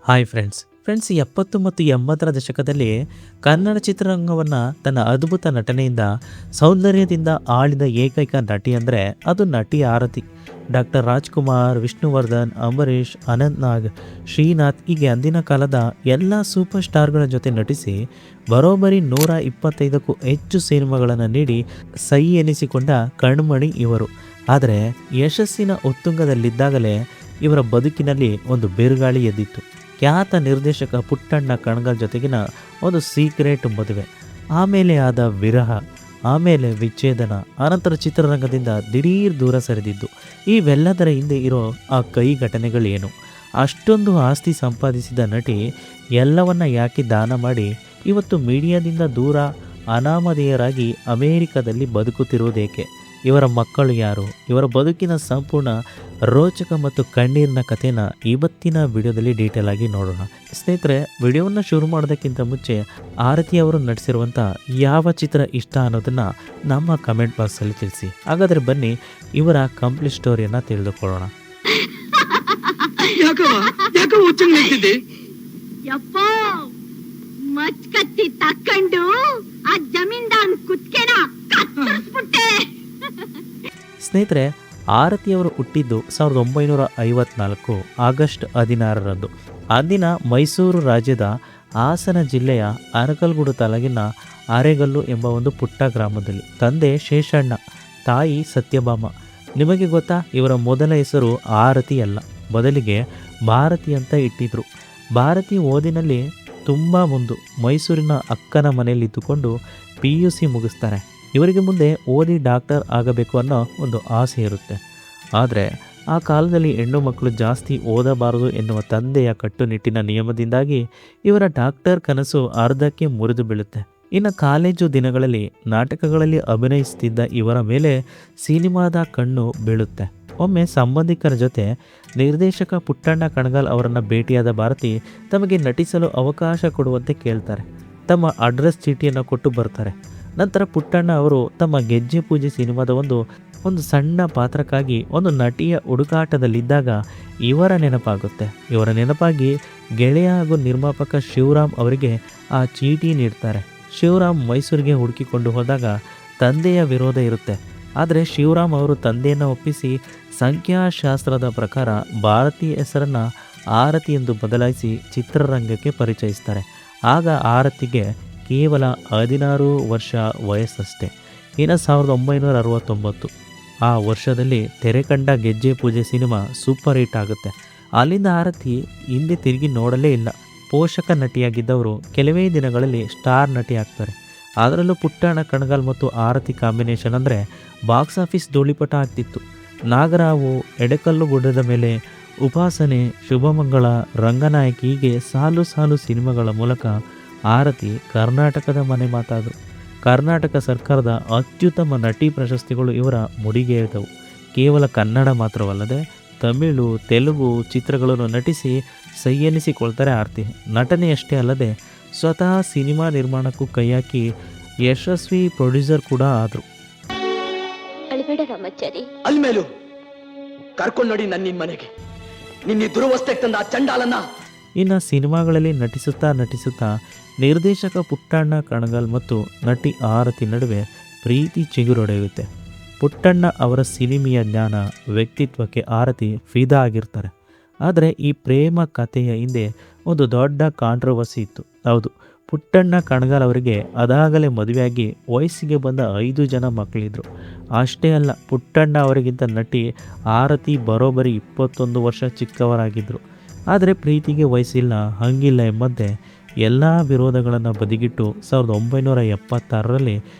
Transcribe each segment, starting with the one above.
Hi friends 70 ಮತ್ತು 80ರ ದಶಕದಲ್ಲಿ ಕನ್ನಡ ಚಿತ್ರರಂಗವನ್ನು ತನ್ನ ಅದ್ಭುತ ನಟನೆಯಿಂದ ಸೌಂದರ್ಯದಿಂದ ಆಳಿದ ಏಕೈಕ ನಟಿ ಅಂದರೆ ಅದು ನಟಿ ಆರತಿ. ಡಾಕ್ಟರ್ ರಾಜ್ಕುಮಾರ್, ವಿಷ್ಣುವರ್ಧನ್, ಅಂಬರೀಷ್, ಅನಂತ್ ನಾಗ್, ಶ್ರೀನಾಥ್ ಹೀಗೆ ಅಂದಿನ ಕಾಲದ ಎಲ್ಲ ಸೂಪರ್ ಸ್ಟಾರ್ಗಳ ಜೊತೆ ನಟಿಸಿ ಬರೋಬ್ಬರಿ 125ಕ್ಕೂ ಹೆಚ್ಚು ಸಿನಿಮಾಗಳನ್ನು ನೀಡಿ ಸೈ ಎನಿಸಿಕೊಂಡ ಕಣ್ಮಣಿ ಇವರು. ಆದರೆ ಯಶಸ್ಸಿನ ಉತ್ತುಂಗದಲ್ಲಿದ್ದಾಗಲೇ ಇವರ ಬದುಕಿನಲ್ಲಿ ಒಂದು ಬಿರುಗಾಳಿ ಎದ್ದಿತ್ತು. ಖ್ಯಾತ ನಿರ್ದೇಶಕ ಪುಟ್ಟಣ್ಣ ಕಣಗಾಲ್ ಜೊತೆಗಿನ ಒಂದು ಸೀಕ್ರೆಟ್ ಮದುವೆ, ಆಮೇಲೆ ಆದ ವಿರಹ, ಆಮೇಲೆ ವಿಚ್ಛೇದನ, ಅನಂತರ ಚಿತ್ರರಂಗದಿಂದ ದಿಢೀರ್ ದೂರ ಸರಿದಿದ್ದು. ಇವೆಲ್ಲದರ ಹಿಂದೆ ಇರೋ ಆ ಕೈ ಘಟನೆಗಳೇನು? ಅಷ್ಟೊಂದು ಆಸ್ತಿ ಸಂಪಾದಿಸಿದ ನಟಿ ಎಲ್ಲವನ್ನ ಯಾಕೆ ದಾನ ಮಾಡಿ ಇವತ್ತು ಮೀಡಿಯಾದಿಂದ ದೂರ ಅನಾಮಧೇಯರಾಗಿ ಅಮೇರಿಕದಲ್ಲಿ ಬದುಕುತ್ತಿರುವುದೇಕೆ? ಇವರ ಮಕ್ಕಳು ಯಾರು? ಇವರ ಬದುಕಿನ ಸಂಪೂರ್ಣ ರೋಚಕ ಮತ್ತು ಕಣ್ಣೀರಿನ ಕಥೆನ ಇವತ್ತಿನ ವಿಡಿಯೋದಲ್ಲಿ ಡೀಟೇಲ್ ಆಗಿ ನೋಡೋಣ. ಸ್ನೇಹಿತರೆ, ವಿಡಿಯೋವನ್ನು ಶುರು ಮಾಡೋದಕ್ಕಿಂತ ಮುಂಚೆ ಆರತಿ ಅವರು ನಟಿಸಿರುವಂಥ ಯಾವ ಚಿತ್ರ ಇಷ್ಟ ಅನ್ನೋದನ್ನು ನಮ್ಮ ಕಮೆಂಟ್ ಬಾಕ್ಸಲ್ಲಿ ತಿಳಿಸಿ. ಹಾಗಾದರೆ ಬನ್ನಿ ಇವರ ಕಂಪ್ಲೀಟ್ ಸ್ಟೋರಿಯನ್ನು ತಿಳಿದುಕೊಳ್ಳೋಣ. ತಕ್ಕೊಂಡು ಆ ಜಮೀನ್ದಾರ್ ಕುತ್ಕೆನ ಕತ್ತರಿಸ್ಬಿಟ್ಟೆ. ಸ್ನೇಹಿತರೆ, ಆರತಿಯವರು ಹುಟ್ಟಿದ್ದು 1954 ಆಗಸ್ಟ್ 16ರಂದು. ಅಂದಿನ ಮೈಸೂರು ರಾಜ್ಯದ ಹಾಸನ ಜಿಲ್ಲೆಯ ಅರಕಲಗೂಡು ತಾಲೂಕಿನ ಅರೆಗಲ್ಲು ಎಂಬ ಒಂದು ಪುಟ್ಟ ಗ್ರಾಮದಲ್ಲಿ. ತಂದೆ ಶೇಷಣ್ಣ, ತಾಯಿ ಸತ್ಯಭಾಮ. ನಿಮಗೆ ಗೊತ್ತಾ, ಇವರ ಮೊದಲ ಹೆಸರು ಆರತಿ ಅಲ್ಲ, ಬದಲಿಗೆ ಭಾರತಿ ಅಂತ ಇಟ್ಟಿದ್ರು. ಭಾರತಿ ಓದಿನಲ್ಲಿ ತುಂಬ ಮುಂದು. ಮೈಸೂರಿನ ಅಕ್ಕನ ಮನೆಯಲ್ಲಿದ್ದುಕೊಂಡು PUC ಮುಗಿಸ್ತಾರೆ. ಇವರಿಗೆ ಮುಂದೆ ಓದಿ ಡಾಕ್ಟರ್ ಆಗಬೇಕು ಅನ್ನೋ ಒಂದು ಆಸೆ ಇರುತ್ತೆ. ಆದರೆ ಆ ಕಾಲದಲ್ಲಿ ಹೆಣ್ಣು ಮಕ್ಕಳು ಜಾಸ್ತಿ ಓದಬಾರದು ಎನ್ನುವ ತಂದೆಯ ಕಟ್ಟುನಿಟ್ಟಿನ ನಿಯಮದಿಂದಾಗಿ ಇವರ ಡಾಕ್ಟರ್ ಕನಸು ಅರ್ಧಕ್ಕೆ ಮುರಿದು ಬೀಳುತ್ತೆ. ಇನ್ನು ಕಾಲೇಜು ದಿನಗಳಲ್ಲಿ ನಾಟಕಗಳಲ್ಲಿ ಅಭಿನಯಿಸುತ್ತಿದ್ದ ಇವರ ಮೇಲೆ ಸಿನಿಮಾದ ಕಣ್ಣು ಬೀಳುತ್ತೆ. ಒಮ್ಮೆ ಸಂಬಂಧಿಕರ ಜೊತೆ ನಿರ್ದೇಶಕ ಪುಟ್ಟಣ್ಣ ಕಣಗಾಲ್ ಅವರನ್ನು ಭೇಟಿಯಾದ ಭಾರತಿ ತಮಗೆ ನಟಿಸಲು ಅವಕಾಶ ಕೊಡುವಂತೆ ಕೇಳ್ತಾರೆ. ತಮ್ಮ ಅಡ್ರೆಸ್ ಚೀಟಿಯನ್ನು ಕೊಟ್ಟು ಬರ್ತಾರೆ. ನಂತರ ಪುಟ್ಟಣ್ಣ ಅವರು ತಮ್ಮ ಗೆಜ್ಜೆ ಪೂಜೆ ಸಿನಿಮಾದ ಒಂದು ಸಣ್ಣ ಪಾತ್ರಕ್ಕಾಗಿ ಒಂದು ನಟಿಯ ಹುಡುಕಾಟದಲ್ಲಿದ್ದಾಗ ಇವರ ನೆನಪಾಗುತ್ತೆ. ಇವರ ನೆನಪಾಗಿ ಗೆಳೆಯ ಹಾಗೂ ನಿರ್ಮಾಪಕ ಶಿವರಾಮ್ ಅವರಿಗೆ ಆ ಚೀಟಿ ನೀಡ್ತಾರೆ. ಶಿವರಾಮ್ ಮೈಸೂರಿಗೆ ಹುಡುಕಿಕೊಂಡು ಹೋದಾಗ ತಂದೆಯ ವಿರೋಧ ಇರುತ್ತೆ. ಆದರೆ ಶಿವರಾಮ್ ಅವರು ತಂದೆಯನ್ನು ಒಪ್ಪಿಸಿ ಸಂಖ್ಯಾಶಾಸ್ತ್ರದ ಪ್ರಕಾರ ಭಾರತೀಯ ಹೆಸರನ್ನು ಆರತಿ ಎಂದು ಬದಲಾಯಿಸಿ ಚಿತ್ರರಂಗಕ್ಕೆ ಪರಿಚಯಿಸ್ತಾರೆ. ಆಗ ಆರತಿಗೆ ಕೇವಲ 16 ವರ್ಷ ವಯಸ್ಸಷ್ಟೇ. ಇನ್ನು 1969 ಆ ವರ್ಷದಲ್ಲಿ ತೆರೆ ಕಂಡ ಗೆಜ್ಜೆ ಪೂಜೆ ಸಿನಿಮಾ ಸೂಪರ್ ಹಿಟ್ ಆಗುತ್ತೆ. ಅಲ್ಲಿಂದ ಆರತಿ ಹಿಂದೆ ತಿರುಗಿ ನೋಡಲೇ ಇಲ್ಲ. ಪೋಷಕ ನಟಿಯಾಗಿದ್ದವರು ಕೆಲವೇ ದಿನಗಳಲ್ಲಿ ಸ್ಟಾರ್ ನಟಿ ಆಗ್ತಾರೆ. ಅದರಲ್ಲೂ ಪುಟ್ಟಣ್ಣ ಕಣಗಾಲ್ ಮತ್ತು ಆರತಿ ಕಾಂಬಿನೇಷನ್ ಅಂದರೆ ಬಾಕ್ಸ್ ಆಫೀಸ್ ಧೂಳಿಪಟ ಆಗ್ತಿತ್ತು. ನಾಗರಾವು, ಎಡಕಲ್ಲು ಗುಡ್ಡದ ಮೇಲೆ, ಉಪಾಸನೆ, ಶುಭಮಂಗಳ, ರಂಗನಾಯಕಿ ಹೀಗೆ ಸಾಲು ಸಾಲು ಸಿನಿಮಾಗಳ ಮೂಲಕ ಆರತಿ ಕರ್ನಾಟಕದ ಮನೆ ಮಾತಾದರು. ಕರ್ನಾಟಕ ಸರ್ಕಾರದ ಅತ್ಯುತ್ತಮ ನಟಿ ಪ್ರಶಸ್ತಿಗಳು ಇವರ ಮುಡಿಗೇರಿದವು. ಕೇವಲ ಕನ್ನಡ ಮಾತ್ರವಲ್ಲದೆ ತಮಿಳು, ತೆಲುಗು ಚಿತ್ರಗಳನ್ನು ನಟಿಸಿ ಸೈ ಎನಿಸಿಕೊಳ್ತಾರೆ ಆರತಿ. ನಟನೆಯಷ್ಟೇ ಅಲ್ಲದೆ ಸ್ವತಃ ಸಿನಿಮಾ ನಿರ್ಮಾಣಕ್ಕೂ ಕೈ ಹಾಕಿ ಯಶಸ್ವಿ ಪ್ರೊಡ್ಯೂಸರ್ ಕೂಡ ಆದರು. ಅಲ್ಮೇಲು ಕರ್ಕೊಂಡು ನೋಡಿ ನನ್ನ ಮನೆಗೆ, ನಿನ್ನ ದುರವಸ್ಥೆಗೆ ತಂದ ಆ ಚಂಡಾಲನ್ನ. ಇನ್ನು ಸಿನಿಮಾಗಳಲ್ಲಿ ನಟಿಸುತ್ತಾ ನಿರ್ದೇಶಕ ಪುಟ್ಟಣ್ಣ ಕಣಗಾಲ್ ಮತ್ತು ನಟಿ ಆರತಿ ನಡುವೆ ಪ್ರೀತಿ ಚಿಗುರೊಡೆಯುತ್ತೆ. ಪುಟ್ಟಣ್ಣ ಅವರ ಸಿನಿಮೆಯ ಜ್ಞಾನ, ವ್ಯಕ್ತಿತ್ವಕ್ಕೆ ಆರತಿ ಫಿದಾ ಆಗಿರ್ತಾರೆ. ಆದರೆ ಈ ಪ್ರೇಮ ಕಥೆಯ ಹಿಂದೆ ಒಂದು ದೊಡ್ಡ ಕಾಂಟ್ರವರ್ಸಿ ಇತ್ತು. ಹೌದು, ಪುಟ್ಟಣ್ಣ ಕಣಗಾಲ್ ಅವರಿಗೆ ಅದಾಗಲೇ ಮದುವೆಯಾಗಿ ವಯಸ್ಸಿಗೆ ಬಂದ 5 ಜನ ಮಕ್ಕಳಿದ್ರು. ಅಷ್ಟೇ ಅಲ್ಲ, ಪುಟ್ಟಣ್ಣ ಅವರಿಗಿಂತ ನಟಿ ಆರತಿ ಬರೋಬ್ಬರಿ 21 ವರ್ಷ ಚಿಕ್ಕವರಾಗಿದ್ದರು. ಆದರೆ ಪ್ರೀತಿಗೆ ವಯಸ್ಸಿಲ್ಲ, ಹಂಗಿಲ್ಲ ಎಂಬಂತೆ ಎಲ್ಲ ವಿರೋಧಗಳನ್ನು ಬದಿಗಿಟ್ಟು 1976ರಲ್ಲಿ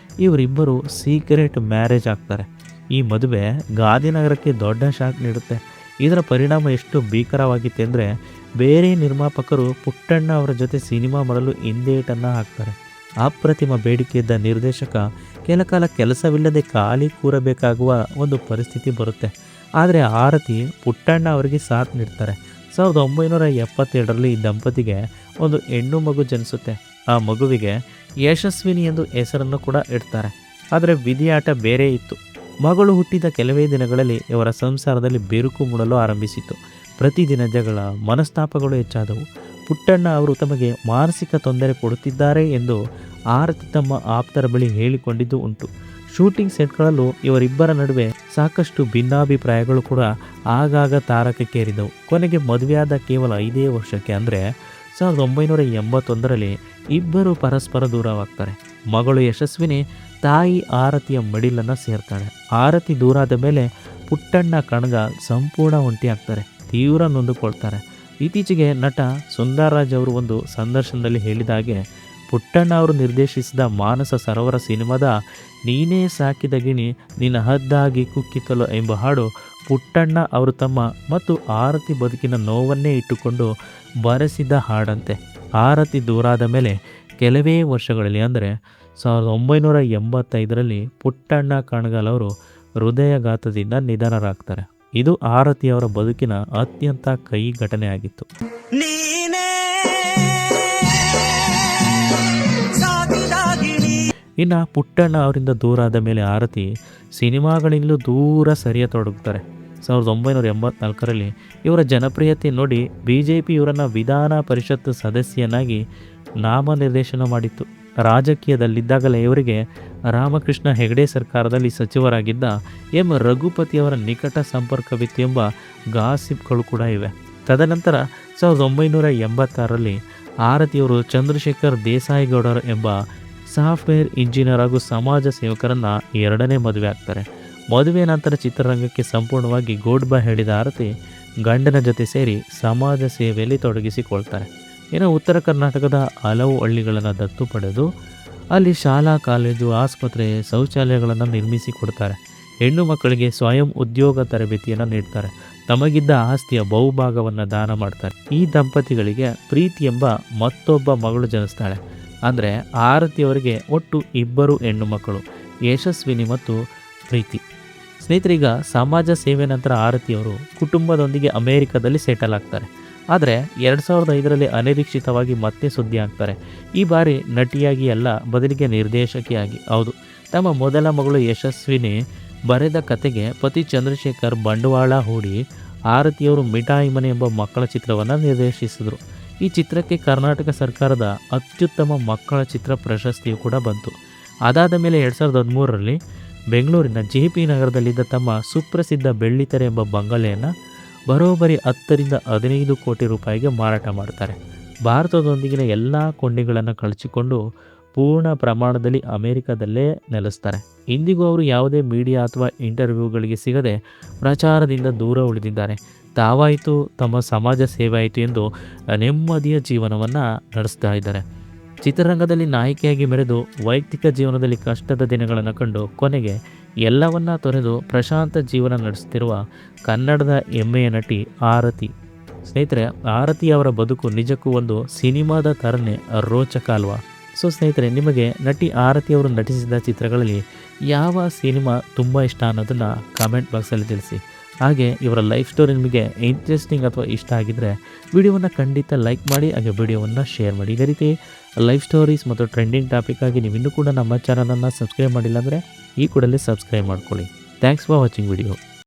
ಇವರಿಬ್ಬರು ಸೀಕ್ರೆಟ್ ಮ್ಯಾರೇಜ್ ಆಗ್ತಾರೆ. ಈ ಮದುವೆ ಗಾಂಧಿನಗರಕ್ಕೆ ದೊಡ್ಡ ಶಾಕ್ ನೀಡುತ್ತೆ. ಇದರ ಪರಿಣಾಮ ಎಷ್ಟು ಭೀಕರವಾಗಿತ್ತೆ ಅಂದರೆ ಬೇರೆ ನಿರ್ಮಾಪಕರು ಪುಟ್ಟಣ್ಣ ಅವರ ಜೊತೆ ಸಿನಿಮಾ ಮಾಡಲು ಹಿಂದೇಟನ್ನು ಹಾಕ್ತಾರೆ. ಅಪ್ರತಿಮ ಬೇಡಿಕೆಯಿದ್ದ ನಿರ್ದೇಶಕ ಕೆಲಕಾಲ ಕೆಲಸವಿಲ್ಲದೆ ಖಾಲಿ ಕೂರಬೇಕಾಗುವ ಒಂದು ಪರಿಸ್ಥಿತಿ ಬರುತ್ತೆ. ಆದರೆ ಆರತಿ ಪುಟ್ಟಣ್ಣ ಅವರಿಗೆ ಸಾಥ್ ನೀಡ್ತಾರೆ. 1977ರಲ್ಲಿ ಈ ದಂಪತಿಗೆ ಒಂದು ಹೆಣ್ಣು ಮಗು ಜನಿಸುತ್ತೆ. ಆ ಮಗುವಿಗೆ ಯಶಸ್ವಿನಿ ಎಂದು ಹೆಸರನ್ನು ಕೂಡ ಇಡ್ತಾರೆ. ಆದರೆ ವಿಧಿಯಾಟ ಬೇರೆ ಇತ್ತು. ಮಗಳು ಹುಟ್ಟಿದ ಕೆಲವೇ ದಿನಗಳಲ್ಲಿ ಇವರ ಸಂಸಾರದಲ್ಲಿ ಬಿರುಕು ಮೂಡಲು ಆರಂಭಿಸಿತು. ಪ್ರತಿದಿನ ಜಗಳ, ಮನಸ್ತಾಪಗಳು ಹೆಚ್ಚಾದವು. ಪುಟ್ಟಣ್ಣ ಅವರು ತಮಗೆ ಮಾನಸಿಕ ತೊಂದರೆ ಕೊಡುತ್ತಿದ್ದಾರೆ ಎಂದು ಆರತಿ ತಮ್ಮ ಆಪ್ತರ ಬಳಿ ಹೇಳಿಕೊಂಡಿದ್ದು ಉಂಟು. ಶೂಟಿಂಗ್ ಸೆಟ್ಗಳಲ್ಲೂ ಇವರಿಬ್ಬರ ನಡುವೆ ಸಾಕಷ್ಟು ಭಿನ್ನಾಭಿಪ್ರಾಯಗಳು ಕೂಡ ಆಗಾಗ ತಾರಕಕ್ಕೇರಿದವು. ಕೊನೆಗೆ ಮದುವೆಯಾದ ಕೇವಲ 5 ವರ್ಷಕ್ಕೆ ಅಂದರೆ 1981ರಲ್ಲಿ ಇಬ್ಬರು ಪರಸ್ಪರ ದೂರವಾಗ್ತಾರೆ. ಮಗಳು ಯಶಸ್ವಿನಿ ತಾಯಿ ಆರತಿಯ ಮಡಿಲನ್ನು ಸೇರ್ತಾಳೆ. ಆರತಿ ದೂರಾದ ಮೇಲೆ ಪುಟ್ಟಣ್ಣ ಕಣಗ ಸಂಪೂರ್ಣ ಒಂಟಿ ಆಗ್ತಾರೆ, ತೀವ್ರ ನೊಂದುಕೊಳ್ತಾರೆ. ಇತ್ತೀಚೆಗೆ ನಟ ಸುಂದರ್ರಾಜ್ ಅವರು ಒಂದು ಸಂದರ್ಶನದಲ್ಲಿ ಹೇಳಿದ ಹಾಗೆ, ಪುಟ್ಟಣ್ಣ ಅವರು ನಿರ್ದೇಶಿಸಿದ ಮಾನಸ ಸರೋವರ ಸಿನಿಮಾದ ನೀನೇ ಸಾಕಿದ ಗಿಣಿ ನಿನ್ನ ಹದ್ದಾಗಿ ಕುಕ್ಕಿತಲು ಎಂಬ ಹಾಡು ಪುಟ್ಟಣ್ಣ ಅವರು ತಮ್ಮ ಮತ್ತು ಆರತಿ ಬದುಕಿನ ನೋವನ್ನೇ ಇಟ್ಟುಕೊಂಡು ಬರೆಸಿದ ಹಾಡಂತೆ. ಆರತಿ ದೂರಾದ ಮೇಲೆ ಕೆಲವೇ ವರ್ಷಗಳಲ್ಲಿ ಅಂದರೆ 1985ರಲ್ಲಿ ಪುಟ್ಟಣ್ಣ ಕಣಗಾಲ್ ಅವರು ಹೃದಯಘಾತದಿಂದ ನಿಧನರಾಗ್ತಾರೆ. ಇದು ಆರತಿಯವರ ಬದುಕಿನ ಅತ್ಯಂತ ಕಹಿ ಘಟನೆ ಆಗಿತ್ತು. ಇನ್ನು ಪುಟ್ಟಣ್ಣ ಅವರಿಂದ ದೂರಾದ ಮೇಲೆ ಆರತಿ ಸಿನಿಮಾಗಳಿಂದಲೂ ದೂರ ಸರಿಯತೊಡಗುತ್ತಾರೆ. 1984ರಲ್ಲಿ ಇವರ ಜನಪ್ರಿಯತೆ ನೋಡಿ BJP ಇವರನ್ನು ವಿಧಾನ ಪರಿಷತ್ ಸದಸ್ಯನಾಗಿ ನಾಮನಿರ್ದೇಶನ ಮಾಡಿತ್ತು. ರಾಜಕೀಯದಲ್ಲಿದ್ದಾಗಲೇ ಇವರಿಗೆ ರಾಮಕೃಷ್ಣ ಹೆಗಡೆ ಸರ್ಕಾರದಲ್ಲಿ ಸಚಿವರಾಗಿದ್ದ ಎಂ ರಘುಪತಿಯವರ ನಿಕಟ ಸಂಪರ್ಕವಿತ್ತು ಎಂಬ ಗಾಸಿಪ್ಗಳು ಕೂಡ ಇವೆ. ತದನಂತರ 1986ರಲ್ಲಿ ಆರತಿಯವರು ಚಂದ್ರಶೇಖರ್ ದೇಸಾಯಿಗೌಡರು ಎಂಬ ಸಾಫ್ಟ್ವೇರ್ ಇಂಜಿನಿಯರ್ ಹಾಗೂ ಸಮಾಜ ಸೇವಕರನ್ನು 2ನೇ ಮದುವೆ ಆಗ್ತಾರೆ. ಮದುವೆ ನಂತರ ಚಿತ್ರರಂಗಕ್ಕೆ ಸಂಪೂರ್ಣವಾಗಿ ಗೋಡ್ ಬೈ ಹೇಳಿದ ಆರತಿ ಗಂಡನ ಜೊತೆ ಸೇರಿ ಸಮಾಜ ಸೇವೆಯಲ್ಲಿ ತೊಡಗಿಸಿಕೊಳ್ತಾರೆ. ಇನ್ನು ಉತ್ತರ ಕರ್ನಾಟಕದ ಹಲವು ಹಳ್ಳಿಗಳನ್ನು ದತ್ತು ಪಡೆದು ಅಲ್ಲಿ ಶಾಲಾ, ಕಾಲೇಜು, ಆಸ್ಪತ್ರೆ, ಶೌಚಾಲಯಗಳನ್ನು ನಿರ್ಮಿಸಿಕೊಡ್ತಾರೆ. ಹೆಣ್ಣು ಮಕ್ಕಳಿಗೆ ಸ್ವಯಂ ಉದ್ಯೋಗ ತರಬೇತಿಯನ್ನು ನೀಡ್ತಾರೆ. ತಮಗಿದ್ದ ಆಸ್ತಿಯ ಬಹುಭಾಗವನ್ನು ದಾನ ಮಾಡ್ತಾರೆ. ಈ ದಂಪತಿಗಳಿಗೆ ಪ್ರೀತಿ ಎಂಬ ಮತ್ತೊಬ್ಬ ಮಗಳು ಜನಿಸ್ತಾಳೆ. ಅಂದರೆ ಆರತಿಯವರಿಗೆ ಒಟ್ಟು 2 ಹೆಣ್ಣು ಮಕ್ಕಳು, ಯಶಸ್ವಿನಿ ಮತ್ತು ಪ್ರೀತಿ. ಸ್ನೇಹಿತರೀಗ ಸಮಾಜ ಸೇವೆ ನಂತರ ಆರತಿಯವರು ಕುಟುಂಬದೊಂದಿಗೆ ಅಮೆರಿಕದಲ್ಲಿ ಸೆಟಲ್ ಆಗ್ತಾರೆ. ಆದರೆ 2005ರಲ್ಲಿ ಅನಿರೀಕ್ಷಿತವಾಗಿ ಮತ್ತೆ ಸುದ್ದಿ ಆಗ್ತಾರೆ. ಈ ಬಾರಿ ನಟಿಯಾಗಿ ಅಲ್ಲ, ಬದಲಿಗೆ ನಿರ್ದೇಶಕಿಯಾಗಿ. ಹೌದು, ತಮ್ಮ ಮೊದಲ ಮಗಳು ಯಶಸ್ವಿನಿ ಬರೆದ ಕತೆಗೆ ಪತಿ ಚಂದ್ರಶೇಖರ್ ಬಂಡವಾಳ ಹೂಡಿ ಆರತಿಯವರು ಮಿಠಾಯಿ ಮನೆ ಎಂಬ ಮಕ್ಕಳ ಚಿತ್ರವನ್ನು ನಿರ್ದೇಶಿಸಿದರು. ಈ ಚಿತ್ರಕ್ಕೆ ಕರ್ನಾಟಕ ಸರ್ಕಾರದ ಅತ್ಯುತ್ತಮ ಮಕ್ಕಳ ಚಿತ್ರ ಪ್ರಶಸ್ತಿಯು ಕೂಡ ಬಂತು. ಅದಾದ ಮೇಲೆ 2013ರಲ್ಲಿ ಬೆಂಗಳೂರಿನ JP ನಗರದಲ್ಲಿದ್ದ ತಮ್ಮ ಸುಪ್ರಸಿದ್ಧ ಬೆಳ್ಳಿತೆರೆ ಎಂಬ ಬಂಗಲೆಯನ್ನು ಬರೋಬ್ಬರಿ 10ರಿಂದ 15 ಕೋಟಿ ರೂಪಾಯಿಗೆ ಮಾರಾಟ ಮಾಡ್ತಾರೆ. ಭಾರತದೊಂದಿಗಿನ ಎಲ್ಲ ಕೊಂಡಿಗಳನ್ನು ಕಳಚಿಕೊಂಡು ಪೂರ್ಣ ಪ್ರಮಾಣದಲ್ಲಿ ಅಮೆರಿಕದಲ್ಲೇ ನೆಲೆಸ್ತಾರೆ. ಇಂದಿಗೂ ಅವರು ಯಾವುದೇ ಮೀಡಿಯಾ ಅಥವಾ ಇಂಟರ್ವ್ಯೂಗಳಿಗೆ ಸಿಗದೆ ಪ್ರಚಾರದಿಂದ ದೂರ ಉಳಿದಿದ್ದಾರೆ. ತಾವಾಯಿತು, ತಮ್ಮ ಸಮಾಜ ಸೇವೆ ಆಯಿತು ಎಂದು ನೆಮ್ಮದಿಯ ಜೀವನವನ್ನು ನಡೆಸ್ತಾ ಇದ್ದಾರೆ. ಚಿತ್ರರಂಗದಲ್ಲಿ ನಾಯಕಿಯಾಗಿ ಮೆರೆದು ವೈಯಕ್ತಿಕ ಜೀವನದಲ್ಲಿ ಕಷ್ಟದ ದಿನಗಳನ್ನು ಕಂಡು ಕೊನೆಗೆ ಎಲ್ಲವನ್ನ ತೊರೆದು ಪ್ರಶಾಂತ ಜೀವನ ನಡೆಸುತ್ತಿರುವ ಕನ್ನಡದ ಹೆಮ್ಮೆಯ ನಟಿ ಆರತಿ. ಸ್ನೇಹಿತರೆ, ಆರತಿ ಅವರ ಬದುಕು ನಿಜಕ್ಕೂ ಒಂದು ಸಿನಿಮಾದ ಥರನೇ ರೋಚಕ ಅಲ್ವಾ? ಸೊ ಸ್ನೇಹಿತರೆ, ನಿಮಗೆ ನಟಿ ಆರತಿ ಅವರು ನಟಿಸಿದ ಚಿತ್ರಗಳಲ್ಲಿ ಯಾವ ಸಿನಿಮಾ ತುಂಬ ಇಷ್ಟ ಅನ್ನೋದನ್ನು ಕಾಮೆಂಟ್ ಬಾಕ್ಸಲ್ಲಿ ತಿಳಿಸಿ. ಹಾಗೆ ಇವರ ಲೈಫ್ ಸ್ಟೋರಿ ನಿಮಗೆ ಇಂಟ್ರೆಸ್ಟಿಂಗ್ ಅಥವಾ ಇಷ್ಟ ಆಗಿದ್ದರೆ ವಿಡಿಯೋವನ್ನು ಖಂಡಿತ ಲೈಕ್ ಮಾಡಿ, ಹಾಗೆ ವಿಡಿಯೋವನ್ನು ಶೇರ್ ಮಾಡಿ. ಇದೇ ರೀತಿ ಲೈಫ್ ಸ್ಟೋರೀಸ್ ಮತ್ತು ಟ್ರೆಂಡಿಂಗ್ ಟಾಪಿಕ್ ಆಗಿ ನೀವು ಇನ್ನೂ ಕೂಡ ನಮ್ಮ ಚಾನಲನ್ನು ಸಬ್ಸ್ಕ್ರೈಬ್ ಮಾಡಿಲ್ಲ ಅಂದರೆ ಈ ಕೂಡಲೇ ಸಬ್ಸ್ಕ್ರೈಬ್ ಮಾಡ್ಕೊಳ್ಳಿ. Thanks for watching video.